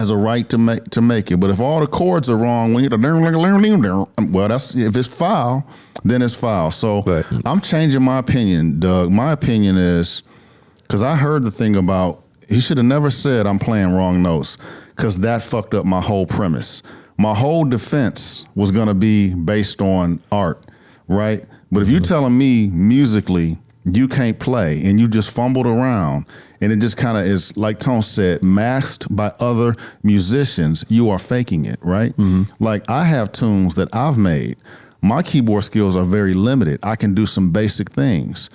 has a right to make it. But if all the chords are wrong, when well, that's if it's foul, then it's foul. So right. I'm changing my opinion, Doug. My opinion is, because I heard the thing about, he should have never said I'm playing wrong notes, because that fucked up my whole premise. My whole defense was going to be based on art, right? But if you're telling me musically you can't play and you just fumbled around and it just kind of is, like Tone said, masked by other musicians, you are faking it, right? Mm-hmm. Like I have tunes that I've made. My keyboard skills are very limited. I can do some basic things.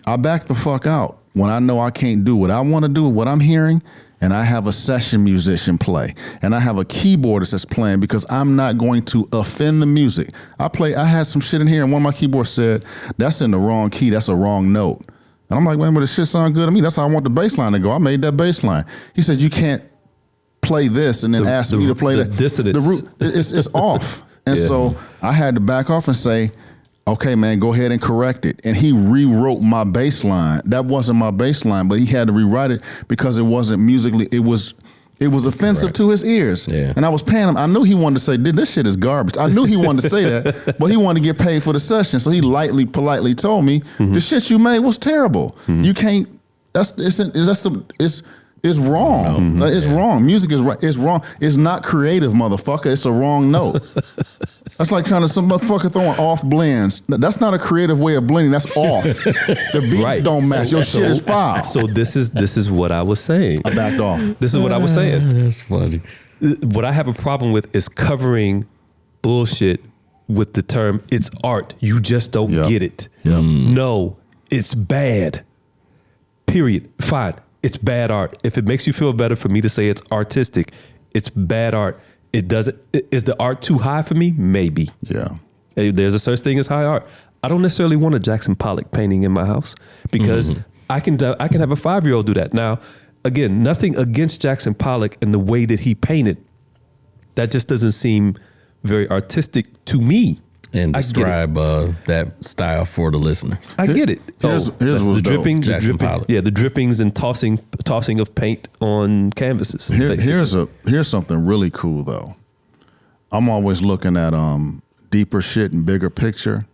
I back the fuck out when I know I can't do what I want to do, what I'm hearing, and I have a session musician play, and I have a keyboardist that's playing, because I'm not going to offend the music. I had some shit in here, and one of my keyboards said, that's in the wrong key, that's a wrong note. And I'm like, wait, but the shit sound good to me. That's how I want the bass line to go. I made that bass line. He said, you can't play this and then ask me to play that. Dissonance. The root, it's off. And so I had to back off and say, okay, man, go ahead and correct it. And he rewrote my bass line. That wasn't my bass line, but he had to rewrite it because it wasn't musically, it was offensive to his ears. Yeah. And I was paying him. I knew he wanted to say, this shit is garbage. I knew he wanted to say that, but he wanted to get paid for the session. So he politely told me, the shit you made was terrible. You can't, it's wrong. Mm-hmm. Like, it's wrong. Music is right. It's wrong. It's not creative, motherfucker. It's a wrong note. That's like trying to some motherfucker throwing off blends. That's not a creative way of blending. That's off. The beats don't match. Your shit is foul. So this is what I was saying. I backed off. This is what I was saying. That's funny. What I have a problem with is covering bullshit with the term it's art. You just don't get it. Yep. No, it's bad. Period. Fine. It's bad art. If it makes you feel better for me to say it's artistic, it's bad art. It doesn't. Is the art too high for me? Maybe. Yeah. There's a such thing as high art. I don't necessarily want a Jackson Pollock painting in my house, because I can have a 5-year-old do that. Now, again, nothing against Jackson Pollock and the way that he painted. That just doesn't seem very artistic to me. And describe that style for the listener. I get it. Here's the drippings, the drippings and tossing of paint on canvases. Here's something really cool though. I'm always looking at deeper shit and bigger picture.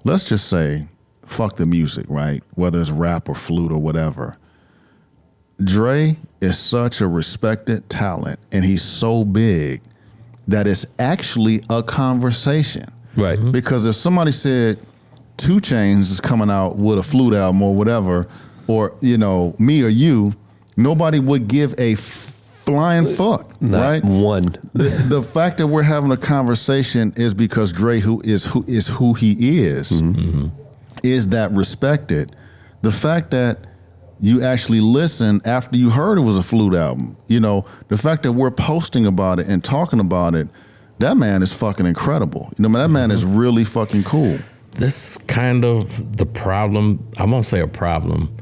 Let's just say, fuck the music, right? Whether it's rap or flute or whatever. Dre is such a respected talent, and he's so big that it's actually a conversation. Right. Because if somebody said 2 Chainz is coming out with a Flute album or whatever, or, me or you, nobody would give a flying fuck, not right? One. The fact that we're having a conversation is because Dre, who he is, is that respected. The fact that you actually listened after you heard it was a Flute album, the fact that we're posting about it and talking about it, that man is fucking incredible. That man is really fucking cool. That's kind of the problem. I won't say a problem.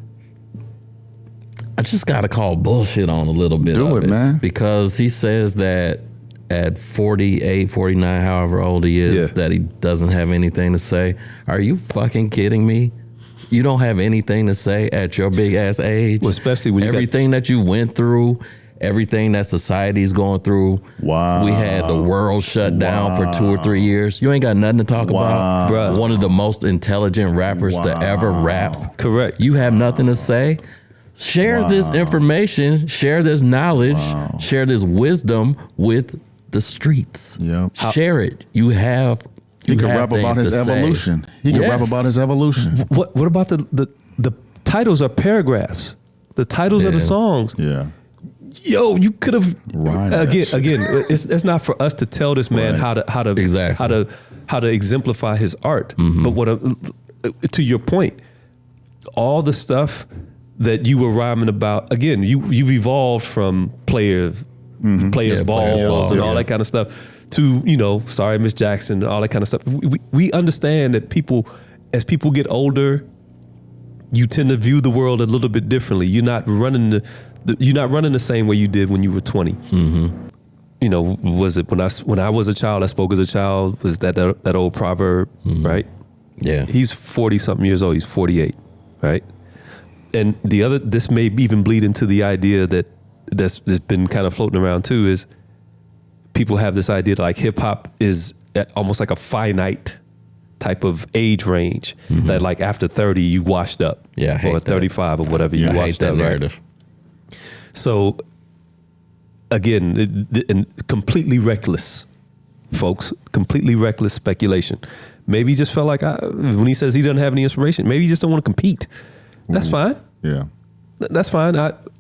I just got to call bullshit on a little bit of it, man. Because he says that at 48, 49, however old he is, that he doesn't have anything to say. Are you fucking kidding me? You don't have anything to say at your big ass age? Well, especially when everything that you went through, everything that society's going through. Wow. We had the world shut down for 2 or 3 years. You ain't got nothing to talk about. Bruh. One of the most intelligent rappers to ever rap. Correct. You have nothing to say? Share this information, share this knowledge, share this wisdom with the streets. Yep. Share it. He can rap about his evolution. He can rap about his evolution. What about the titles are paragraphs? The titles of the songs. Yeah. Yo, you could have again. It's not for us to tell this man how to exemplify his art. Mm-hmm. But to your point, all the stuff that you were rhyming about, again, you've evolved from players balls and all that kind of stuff to sorry Miss Jackson and all that kind of stuff. We understand that as people get older, you tend to view the world a little bit differently. You're not running the same way you did when you were 20. Mm-hmm. Was it when I was a child, I spoke as a child? Was that old proverb, right? Yeah. He's 40 something years old. He's 48, right? And this may even bleed into the idea that that's been kind of floating around too is people have this idea that like hip hop is almost like a finite type of age range that like after 30 you washed up, or 35 or whatever you washed up. Narrative. Right? So again, completely reckless, folks. Completely reckless speculation. Maybe he just felt like when he says he doesn't have any inspiration, maybe he just don't want to compete. That's fine. Yeah, that's fine.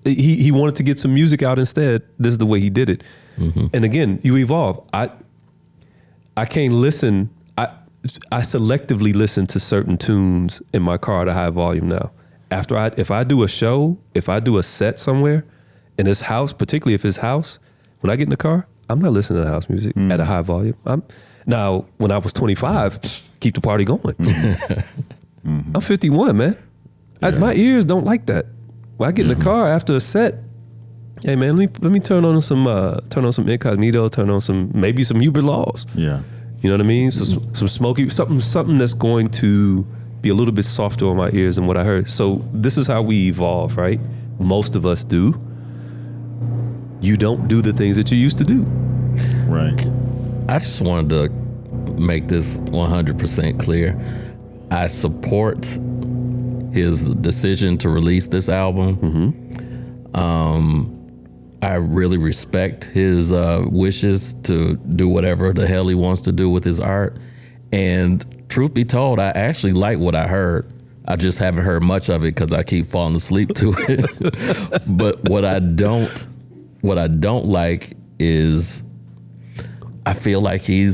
He wanted to get some music out instead. This is the way he did it. And again, you evolve. I can't listen. I selectively listen to certain tunes in my car at a high volume now. If I do a show, if I do a set somewhere in this house, particularly if it's house, when I get in the car, I'm not listening to house music at a high volume. Now, when I was 25, keep the party going. I'm 51, man. My ears don't like that. When I get in the car after a set, hey man, let me turn on some Incognito, turn on maybe some Hubert Laws. Yeah. You know what I mean? So some smoky, something that's going to be a little bit softer on my ears than what I heard. So this is how we evolve, right? Most of us do. You don't do the things that you used to do. Right. I just wanted to make this 100% clear. I support his decision to release this album. I really respect his wishes to do whatever the hell he wants to do with his art. And truth be told, I actually like what I heard. I just haven't heard much of it because I keep falling asleep to it. But what I don't like is I feel like he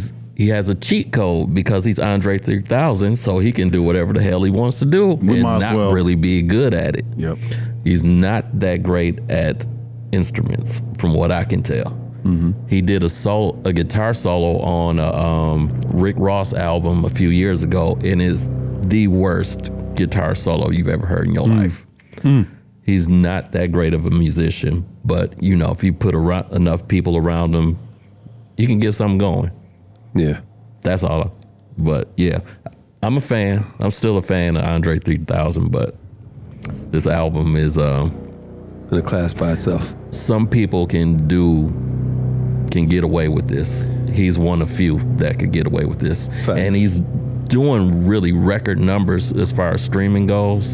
has a cheat code because he's Andre 3000, so he can do whatever the hell he wants to do and not really be good at it. Yep. He's not that great at instruments, from what I can tell. He did a guitar solo on a Rick Ross album a few years ago, and is the worst guitar solo you've ever heard in your life. He's not that great of a musician, but if you put enough people around him, you can get something going. Yeah. That's all. But yeah, I'm a fan. I'm still a fan of Andre 3000, but this album is in a class by itself. Some people can get away with this. He's one of few that could get away with this. Facts. And he's doing really record numbers as far as streaming goes.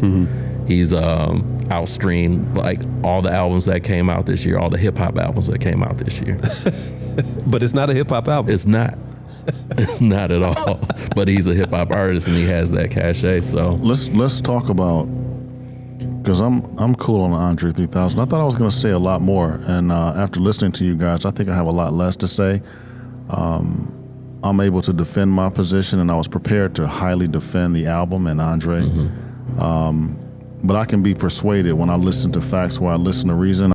He's outstreamed like all the albums that came out this year, all the hip hop albums that came out this year. But it's not a hip hop album. It's not. It's not at all. But he's a hip hop artist and he has that cachet. So let's talk about, because I'm cool on the Andre 3000. I thought I was going to say a lot more, and after listening to you guys, I think I have a lot less to say. I'm able to defend my position, and I was prepared to highly defend the album and Andre. But I can be persuaded when I listen to facts, where I listen to reason.